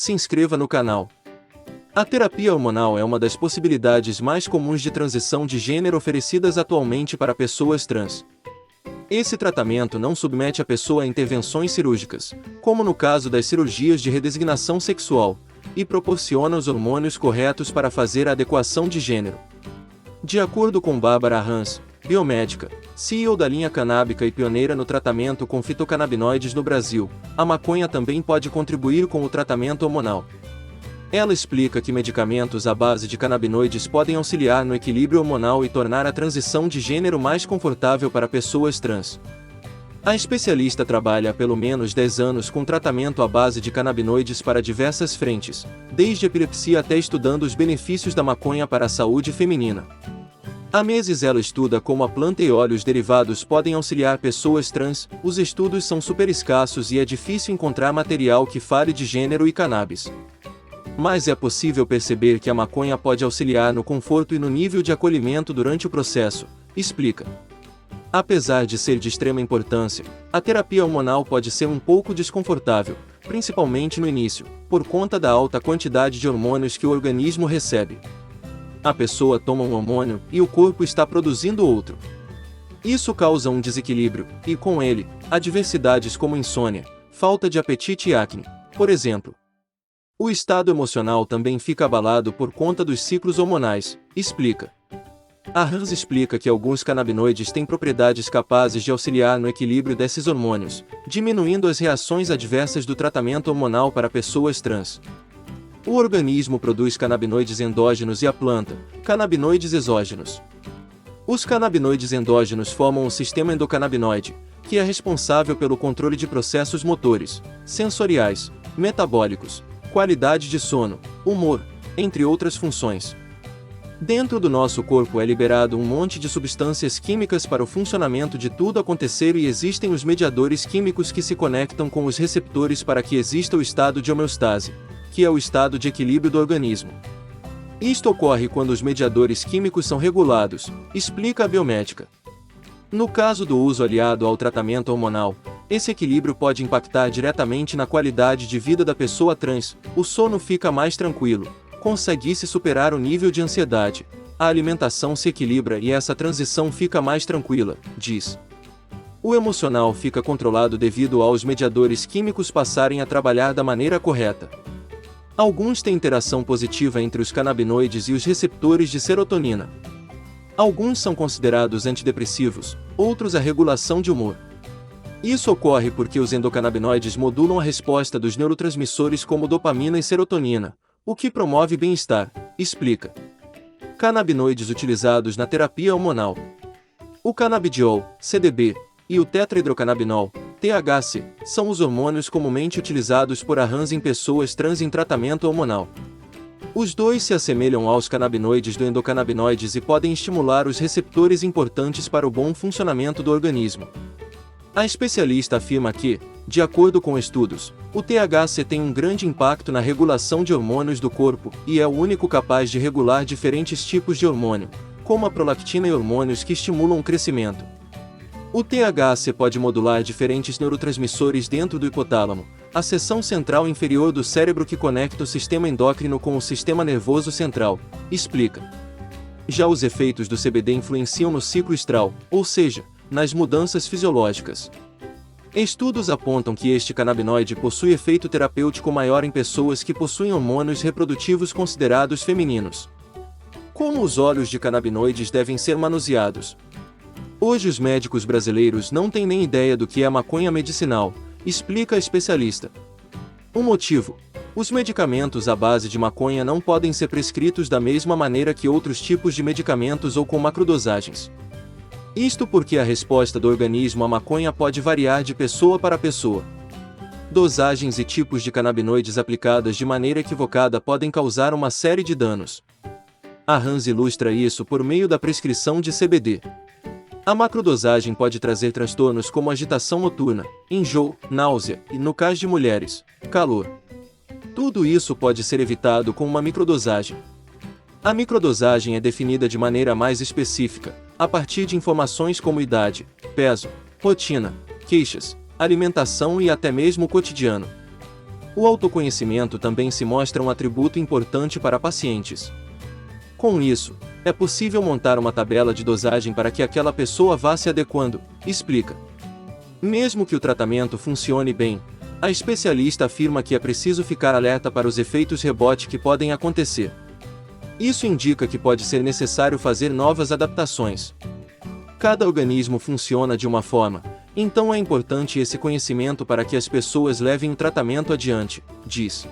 se inscreva no canal. A terapia hormonal é uma das possibilidades mais comuns de transição de gênero oferecidas atualmente para pessoas trans. Esse tratamento não submete a pessoa a intervenções cirúrgicas, como no caso das cirurgias de redesignação sexual, e proporciona os hormônios corretos para fazer a adequação de gênero. De acordo com Bárbara Hans, biomédica, CEO da linha canábica e pioneira no tratamento com fitocannabinoides no Brasil, a maconha também pode contribuir com o tratamento hormonal. Ela explica que medicamentos à base de canabinoides podem auxiliar no equilíbrio hormonal e tornar a transição de gênero mais confortável para pessoas trans. A especialista trabalha há pelo menos 10 anos com tratamento à base de canabinoides para diversas frentes, desde epilepsia até estudando os benefícios da maconha para a saúde feminina. Há meses ela estuda como a planta e óleos derivados podem auxiliar pessoas trans. Os estudos são super escassos e é difícil encontrar material que fale de gênero e cannabis. Mas é possível perceber que a maconha pode auxiliar no conforto e no nível de acolhimento durante o processo, explica. Apesar de ser de extrema importância, a terapia hormonal pode ser um pouco desconfortável, principalmente no início, por conta da alta quantidade de hormônios que o organismo recebe. A pessoa toma um hormônio e o corpo está produzindo outro. Isso causa um desequilíbrio, e com ele, adversidades como insônia, falta de apetite e acne, por exemplo. O estado emocional também fica abalado por conta dos ciclos hormonais, explica. A Hans explica que alguns canabinoides têm propriedades capazes de auxiliar no equilíbrio desses hormônios, diminuindo as reações adversas do tratamento hormonal para pessoas trans. O organismo produz canabinoides endógenos e a planta, canabinoides exógenos. Os canabinoides endógenos formam o sistema endocannabinoide, que é responsável pelo controle de processos motores, sensoriais, metabólicos, qualidade de sono, humor, entre outras funções. Dentro do nosso corpo é liberado um monte de substâncias químicas para o funcionamento de tudo acontecer e existem os mediadores químicos que se conectam com os receptores para que exista o estado de homeostase, que é o estado de equilíbrio do organismo. Isto ocorre quando os mediadores químicos são regulados, explica a biomédica. No caso do uso aliado ao tratamento hormonal, esse equilíbrio pode impactar diretamente na qualidade de vida da pessoa trans. O sono fica mais tranquilo, consegue-se superar o nível de ansiedade, a alimentação se equilibra e essa transição fica mais tranquila, diz. O emocional fica controlado devido aos mediadores químicos passarem a trabalhar da maneira correta. Alguns têm interação positiva entre os canabinoides e os receptores de serotonina. Alguns são considerados antidepressivos, outros a regulação de humor. Isso ocorre porque os endocannabinoides modulam a resposta dos neurotransmissores como dopamina e serotonina, o que promove bem-estar, explica. Canabinoides utilizados na terapia hormonal. O canabidiol, CDB, e o tetrahidrocannabinol, THC, são os hormônios comumente utilizados por a Hans em pessoas trans em tratamento hormonal. Os dois se assemelham aos canabinoides do endocannabinoides e podem estimular os receptores importantes para o bom funcionamento do organismo. A especialista afirma que, de acordo com estudos, o THC tem um grande impacto na regulação de hormônios do corpo e é o único capaz de regular diferentes tipos de hormônio, como a prolactina e hormônios que estimulam o crescimento. O THC pode modular diferentes neurotransmissores dentro do hipotálamo, a seção central inferior do cérebro que conecta o sistema endócrino com o sistema nervoso central, explica. Já os efeitos do CBD influenciam no ciclo estral, ou seja, nas mudanças fisiológicas. Estudos apontam que este canabinoide possui efeito terapêutico maior em pessoas que possuem hormônios reprodutivos considerados femininos. Como os óleos de canabinoides devem ser manuseados? Hoje os médicos brasileiros não têm nem ideia do que é maconha medicinal, explica a especialista. O motivo: os medicamentos à base de maconha não podem ser prescritos da mesma maneira que outros tipos de medicamentos ou com macrodosagens. Isto porque a resposta do organismo à maconha pode variar de pessoa para pessoa. Dosagens e tipos de canabinoides aplicadas de maneira equivocada podem causar uma série de danos. A Hans ilustra isso por meio da prescrição de CBD. A macrodosagem pode trazer transtornos como agitação noturna, enjoo, náusea e, no caso de mulheres, calor. Tudo isso pode ser evitado com uma microdosagem. A microdosagem é definida de maneira mais específica, a partir de informações como idade, peso, rotina, queixas, alimentação e até mesmo o cotidiano. O autoconhecimento também se mostra um atributo importante para pacientes. Com isso, é possível montar uma tabela de dosagem para que aquela pessoa vá se adequando, explica. Mesmo que o tratamento funcione bem, a especialista afirma que é preciso ficar alerta para os efeitos rebote que podem acontecer. Isso indica que pode ser necessário fazer novas adaptações. Cada organismo funciona de uma forma, então é importante esse conhecimento para que as pessoas levem o tratamento adiante, diz.